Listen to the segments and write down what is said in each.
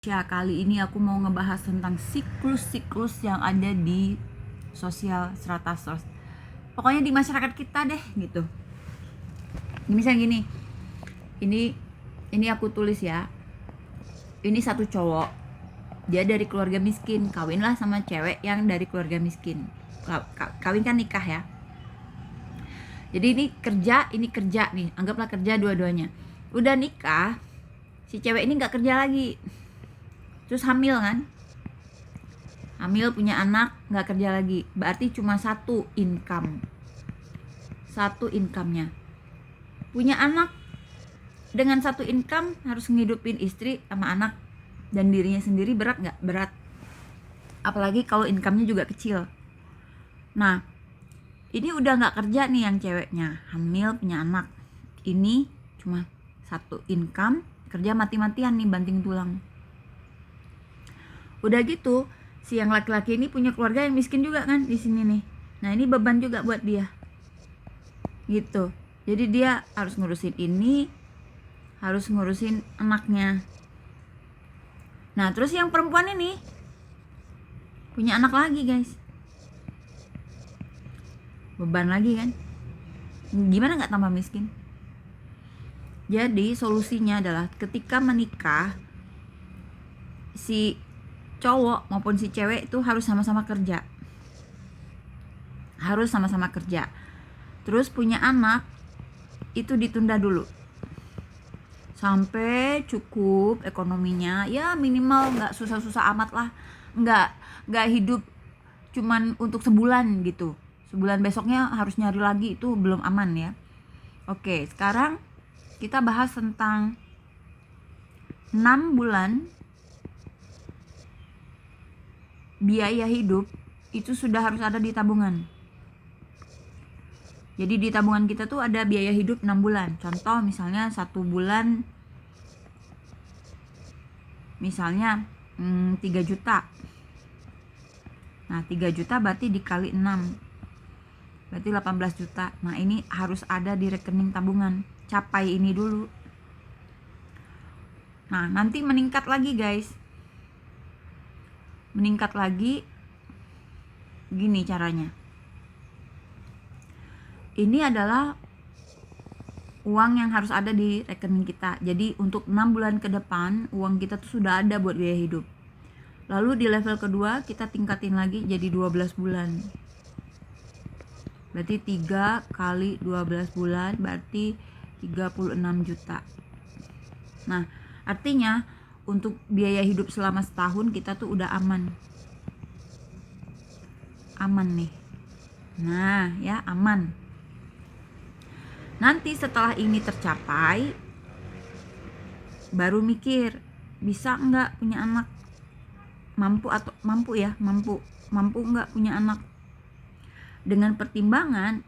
Ya, kali ini aku mau ngebahas tentang siklus-siklus yang ada di sosial strata pokoknya di masyarakat kita deh gitu. Misalnya gini, ini aku tulis ya. Ini satu cowok, dia dari keluarga miskin, kawinlah sama cewek yang dari keluarga miskin. Kawin kan nikah ya. Jadi ini kerja nih, anggaplah kerja dua-duanya. Udah nikah, si cewek ini nggak kerja lagi, terus hamil kan, hamil punya anak, nggak kerja lagi, berarti cuma satu income-nya. Punya anak dengan satu income harus ngidupin istri sama anak dan dirinya sendiri, berat nggak? Berat, apalagi kalau income-nya juga kecil. Nah, ini udah nggak kerja nih yang ceweknya, hamil punya anak, ini cuma satu income, kerja mati-matian nih, banting tulang. Udah gitu, si yang laki-laki ini punya keluarga yang miskin juga kan di sini nih. Nah, ini beban juga buat dia. Gitu. Jadi dia harus ngurusin ini, harus ngurusin anaknya. Nah, terus yang perempuan ini punya anak lagi, guys. Beban lagi kan? Gimana nggak tambah miskin? Jadi solusinya adalah ketika menikah, si cowok maupun si cewek itu harus sama-sama kerja. Harus sama-sama kerja. Terus punya anak itu ditunda dulu sampai cukup ekonominya, ya minimal nggak susah-susah amat lah, nggak hidup cuman untuk sebulan gitu, sebulan besoknya harus nyari lagi, itu belum aman ya. Oke, sekarang kita bahas tentang 6 bulan biaya hidup itu sudah harus ada di tabungan. Jadi di tabungan kita tuh ada biaya hidup 6 bulan. Contoh misalnya 1 bulan misalnya 3 juta. Nah, 3 juta berarti dikali 6. Berarti 18 juta. Nah, ini harus ada di rekening tabungan. Capai ini dulu. Nah, nanti meningkat lagi, guys. Meningkat lagi gini caranya. Ini adalah uang yang harus ada di rekening kita. Jadi untuk 6 bulan ke depan uang kita tuh sudah ada buat biaya hidup. Lalu di level kedua kita tingkatin lagi jadi 12 bulan. Berarti 3 kali 12 bulan berarti 36 juta. Nah, artinya untuk biaya hidup selama setahun kita tuh udah aman. Aman nih. Nah, ya aman. Nanti setelah ini tercapai, baru mikir bisa nggak punya anak, mampu nggak punya anak. Dengan pertimbangan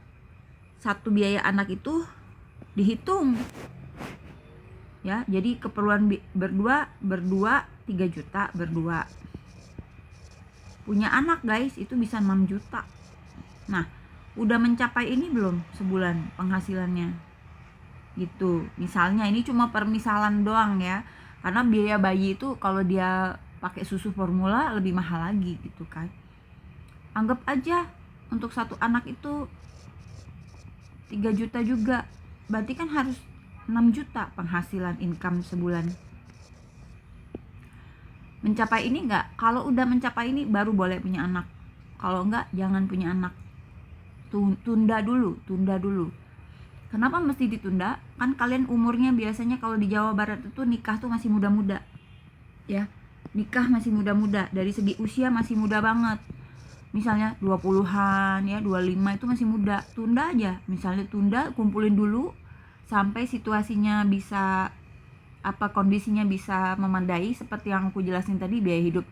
satu biaya anak itu dihitung, ya. Jadi keperluan berdua 3 juta berdua. Punya anak, guys, itu bisa 6 juta. Nah, udah mencapai ini belum sebulan penghasilannya gitu. Misalnya ini cuma permisalan doang ya, karena biaya bayi itu kalau dia pakai susu formula lebih mahal lagi gitu kan. Anggap aja untuk satu anak itu 3 juta juga, berarti kan harus 6 juta penghasilan income sebulan. Mencapai ini enggak? Kalau udah mencapai ini baru boleh punya anak. Kalau enggak, jangan punya anak. Tunda dulu. Kenapa mesti ditunda? Kan kalian umurnya biasanya kalau di Jawa Barat itu nikah tuh masih muda-muda, ya. Nikah masih muda-muda, dari segi usia masih muda banget. Misalnya 20-an ya, 25 itu masih muda. Tunda aja, misalnya tunda, kumpulin dulu sampai situasinya bisa, kondisinya bisa memadai seperti yang aku jelasin tadi, biaya hidup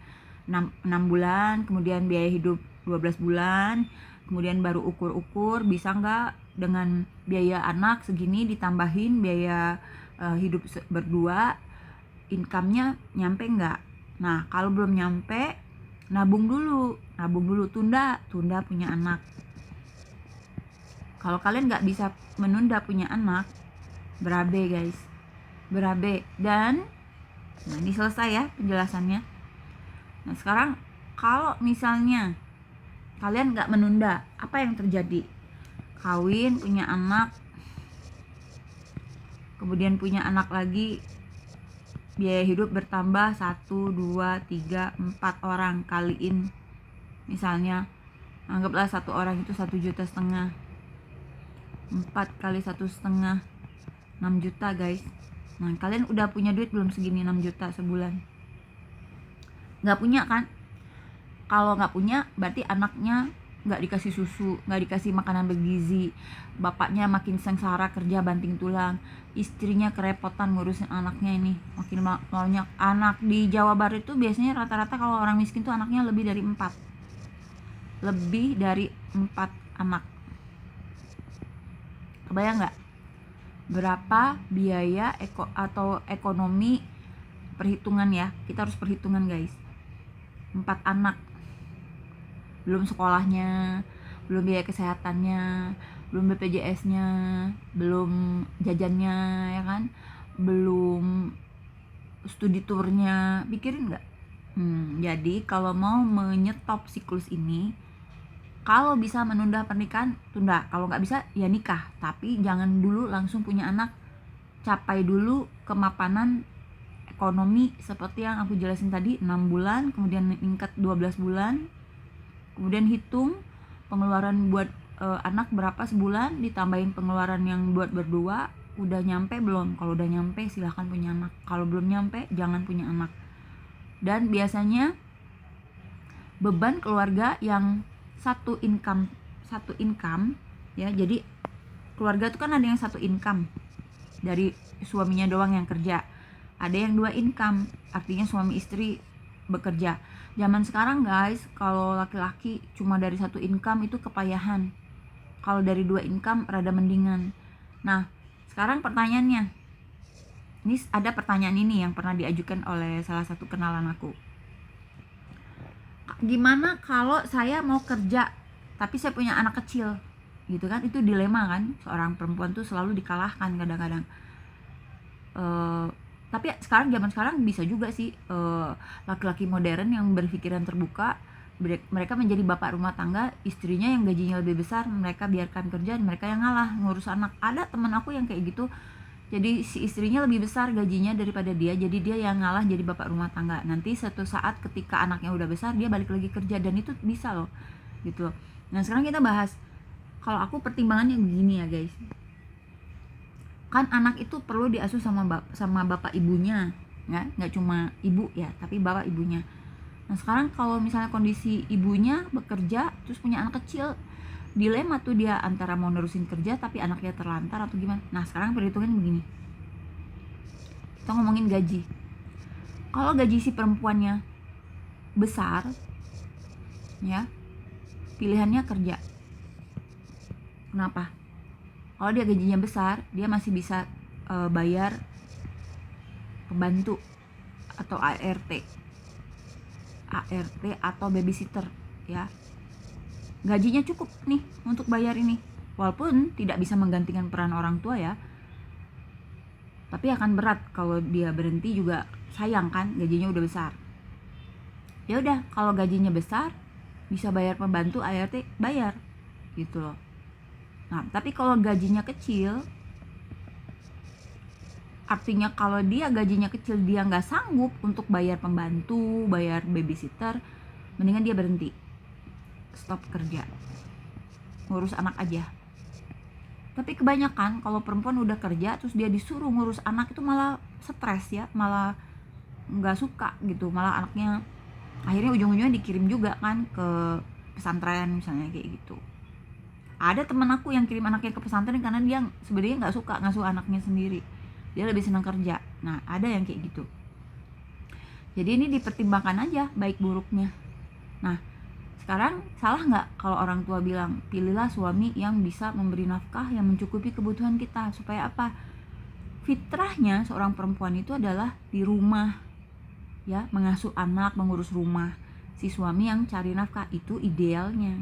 6 bulan, kemudian biaya hidup 12 bulan, kemudian baru ukur bisa nggak dengan biaya anak segini ditambahin biaya hidup berdua, income-nya nyampe nggak. Nah, kalau belum nyampe, nabung dulu, tunda punya anak. Kalau kalian nggak bisa menunda punya anak, berabe, guys, berabe. Dan Nah, ini selesai ya penjelasannya. Nah, sekarang kalau misalnya kalian nggak menunda, apa yang terjadi? Kawin, punya anak, kemudian punya anak lagi, biaya hidup bertambah 1, 2, 3, 4 orang, kaliin misalnya, anggaplah satu orang itu 1,5 juta, 4 kali 1,5, 6 juta guys. Nah, kalian udah punya duit belum segini 6 juta sebulan? Nggak punya kan? Kalau nggak punya berarti anaknya nggak dikasih susu, nggak dikasih makanan bergizi, bapaknya makin sengsara kerja banting tulang, istrinya kerepotan ngurusin anaknya, ini makin banyak anak. Di Jawa Barat itu biasanya rata-rata kalau orang miskin tuh anaknya lebih dari 4 anak. Kebayang nggak berapa biaya atau ekonomi, perhitungan ya, kita harus perhitungan guys. 4 anak, belum sekolahnya, belum biaya kesehatannya, belum BPJS-nya, belum jajannya ya kan, belum studi tournya. Pikirin nggak? Jadi kalau mau menyetop siklus ini, kalau bisa menunda pernikahan, tunda. Kalau nggak bisa ya nikah, tapi jangan dulu langsung punya anak. Capai dulu kemapanan ekonomi seperti yang aku jelasin tadi, 6 bulan, kemudian meningkat 12 bulan. Kemudian hitung pengeluaran buat anak berapa sebulan, ditambahin pengeluaran yang buat berdua. Udah nyampe belum? Kalau udah nyampe silahkan punya anak, kalau belum nyampe jangan punya anak. Dan biasanya beban keluarga yang satu income ya, jadi keluarga itu kan ada yang satu income dari suaminya doang yang kerja, ada yang 2 income, artinya suami istri bekerja. Zaman sekarang guys, kalau laki-laki cuma dari 1 income itu kepayahan, kalau dari 2 income rada mendingan. Nah, sekarang pertanyaannya, ini ada pertanyaan ini yang pernah diajukan oleh salah satu kenalan aku. Gimana kalau saya mau kerja tapi saya punya anak kecil gitu kan? Itu dilema kan, seorang perempuan tuh selalu dikalahkan kadang-kadang. Tapi zaman sekarang bisa juga sih laki-laki modern yang berpikiran terbuka, mereka menjadi bapak rumah tangga, istrinya yang gajinya lebih besar mereka biarkan kerja, mereka yang ngalah ngurus anak. Ada temen aku yang kayak gitu, jadi si istrinya lebih besar gajinya daripada dia, jadi dia yang ngalah jadi bapak rumah tangga. Nanti suatu saat ketika anaknya udah besar dia balik lagi kerja, dan itu bisa loh gitu loh. Nah, sekarang kita bahas, kalau aku pertimbangannya begini ya guys, kan anak itu perlu diasuh sama bapak ibunya ya, nggak cuma ibu ya, tapi bapak ibunya. Nah, sekarang kalau misalnya kondisi ibunya bekerja terus punya anak kecil, dilema tuh dia antara mau nerusin kerja tapi anaknya terlantar atau gimana. Nah, sekarang perhitungan begini, kita ngomongin gaji. Kalau gaji si perempuannya besar ya, pilihannya kerja. Kenapa? Kalau dia gajinya besar, dia masih bisa bayar pembantu atau ART atau babysitter ya. Gajinya cukup nih untuk bayar ini, walaupun tidak bisa menggantikan peran orang tua ya, tapi akan berat kalau dia berhenti juga, sayang kan, gajinya udah besar. Ya udah, kalau gajinya besar bisa bayar pembantu ART, bayar gitu loh. Nah, tapi kalau gajinya kecil, artinya kalau dia gajinya kecil, dia nggak sanggup untuk bayar pembantu, bayar babysitter, mendingan dia berhenti, stop kerja, ngurus anak aja. Tapi kebanyakan kalau perempuan udah kerja terus dia disuruh ngurus anak, itu malah stres ya, malah nggak suka gitu, malah anaknya akhirnya ujung-ujungnya dikirim juga kan ke pesantren misalnya kayak gitu. Ada teman aku yang kirim anaknya ke pesantren karena dia sebenarnya nggak suka ngasuh anaknya sendiri, dia lebih senang kerja. Nah, ada yang kayak gitu. Jadi ini dipertimbangkan aja baik buruknya. Nah, sekarang salah nggak kalau orang tua bilang pilihlah suami yang bisa memberi nafkah, yang mencukupi kebutuhan kita, supaya apa? Fitrahnya seorang perempuan itu adalah di rumah ya, mengasuh anak, mengurus rumah. Si suami yang cari nafkah, itu idealnya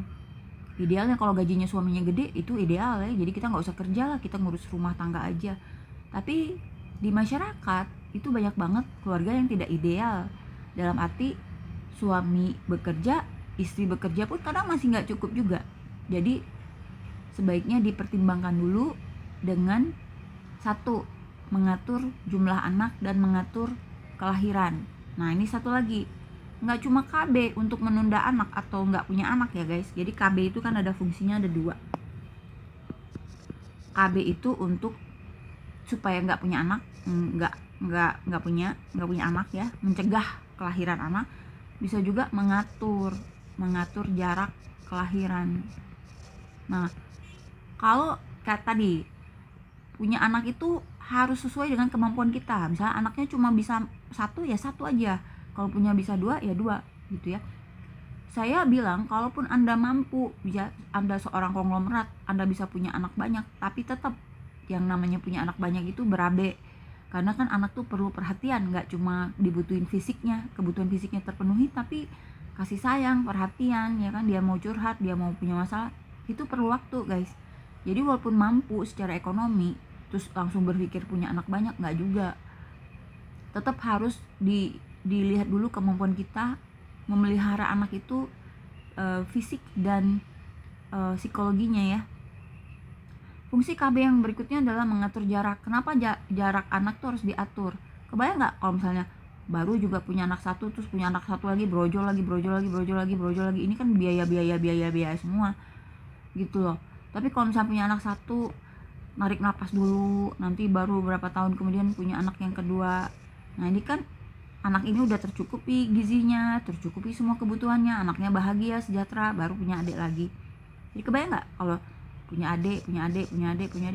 kalau gajinya suaminya gede, itu ideal ya. Jadi kita nggak usah kerja lah, kita ngurus rumah tangga aja. Tapi di masyarakat itu banyak banget keluarga yang tidak ideal, dalam arti suami bekerja, istri bekerja pun kadang masih nggak cukup juga. Jadi sebaiknya dipertimbangkan dulu dengan satu, mengatur jumlah anak dan mengatur kelahiran. Nah ini satu lagi, nggak cuma KB untuk menunda anak atau nggak punya anak ya guys. Jadi KB itu kan ada fungsinya, ada dua. KB itu untuk supaya nggak punya anak, nggak punya anak ya, mencegah kelahiran anak. Bisa juga mengatur jarak kelahiran. Nah kalau kayak tadi, punya anak itu harus sesuai dengan kemampuan kita. Misalnya anaknya cuma bisa satu ya satu aja, kalau punya bisa dua ya dua gitu ya. Saya bilang kalaupun Anda mampu, bisa Anda seorang konglomerat, Anda bisa punya anak banyak, tapi tetap yang namanya punya anak banyak itu berabe. Karena kan anak tuh perlu perhatian, nggak cuma dibutuhin fisiknya, kebutuhan fisiknya terpenuhi, tapi kasih sayang, perhatian ya kan. Dia mau curhat, dia mau punya masalah, itu perlu waktu guys. Jadi walaupun mampu secara ekonomi terus langsung berpikir punya anak banyak, nggak juga. Tetap harus dilihat dulu kemampuan kita memelihara anak itu, fisik dan psikologinya ya. Fungsi KB yang berikutnya adalah mengatur jarak. Kenapa jarak anak tuh harus diatur? Kebayang nggak kalau misalnya baru juga punya anak satu, terus punya anak satu lagi, brojol lagi. Ini kan biaya semua gitu loh. Tapi kalau misalnya punya anak satu, narik napas dulu, nanti baru berapa tahun kemudian punya anak yang kedua. Nah ini kan anak ini udah tercukupi gizinya, tercukupi semua kebutuhannya, anaknya bahagia, sejahtera, baru punya adik lagi. Jadi kebayang nggak kalau punya adik,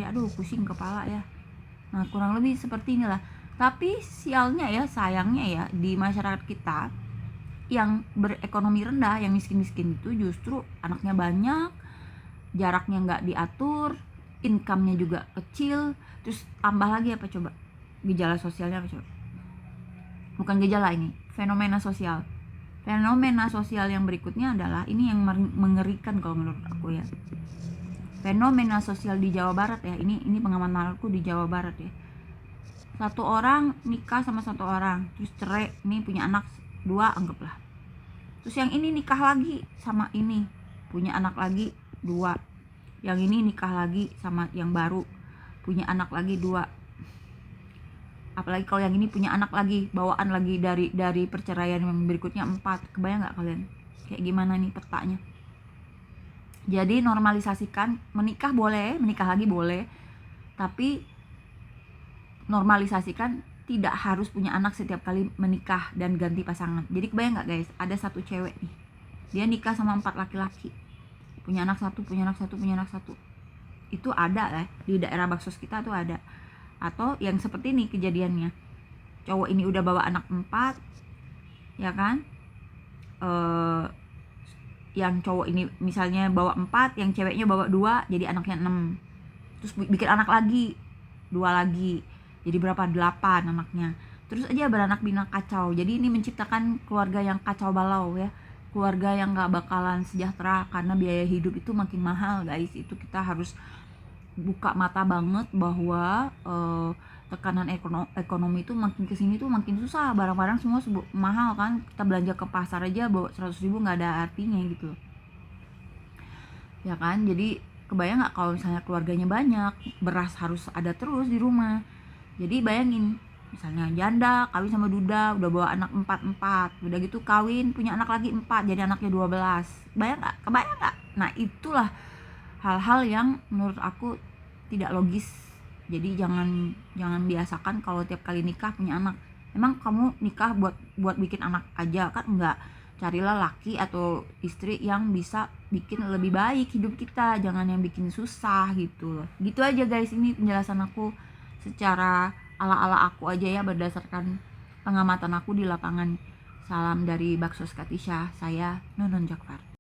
aduh pusing kepala ya. Nah kurang lebih seperti inilah. Tapi sialnya ya, sayangnya ya, di masyarakat kita yang berekonomi rendah, yang miskin-miskin itu justru anaknya banyak, jaraknya nggak diatur, income-nya juga kecil, terus tambah lagi apa coba? Gejala sosialnya apa coba? Bukan gejala, ini fenomena sosial. Fenomena sosial yang berikutnya adalah, ini yang mengerikan kalau menurut aku ya. Fenomena sosial di Jawa Barat ya, ini pengalaman aku di Jawa Barat ya. Satu orang nikah sama satu orang, terus cerai, ini punya anak dua anggaplah. Terus yang ini nikah lagi sama ini, punya anak lagi dua. Yang ini nikah lagi sama yang baru, punya anak lagi dua. Apalagi kalau yang ini punya anak lagi, bawaan lagi dari perceraian yang berikutnya 4. Kebayang nggak kalian kayak gimana nih petanya? Jadi normalisasikan, menikah boleh, menikah lagi boleh, tapi normalisasikan tidak harus punya anak setiap kali menikah dan ganti pasangan. Jadi kebayang nggak guys, ada satu cewek nih, dia nikah sama 4 laki-laki, punya anak satu. Itu ada di daerah Baksos kita tuh ada. Atau yang seperti ini kejadiannya, cowok ini udah bawa anak 4 ya kan, yang cowok ini misalnya bawa 4, yang ceweknya bawa 2, jadi anaknya 6. Terus bikin anak lagi 2 lagi, jadi berapa? 8 anaknya. Terus aja beranak pinak kacau. Jadi ini menciptakan keluarga yang kacau balau ya, keluarga yang gak bakalan sejahtera karena biaya hidup itu makin mahal guys. Itu kita harus buka mata banget bahwa tekanan ekonomi itu makin kesini tuh makin susah. Barang-barang semua mahal kan. Kita belanja ke pasar aja bawa 100.000 nggak ada artinya gitu ya kan. Jadi kebayang nggak kalau misalnya keluarganya banyak, beras harus ada terus di rumah. Jadi bayangin, misalnya janda kawin sama duda, udah bawa anak 4, udah gitu kawin punya anak lagi 4, jadi anaknya 12. Kebayang nggak? Nah itulah hal-hal yang menurut aku tidak logis. Jadi jangan biasakan kalau tiap kali nikah punya anak. Emang kamu nikah buat bikin anak aja kan? Enggak. Carilah laki atau istri yang bisa bikin lebih baik hidup kita, jangan yang bikin susah gitu loh. Gitu aja guys, ini penjelasan aku secara ala-ala aku aja ya, berdasarkan pengamatan aku di lapangan. Salam dari Baksos Katisha, saya Nunun Jakfar.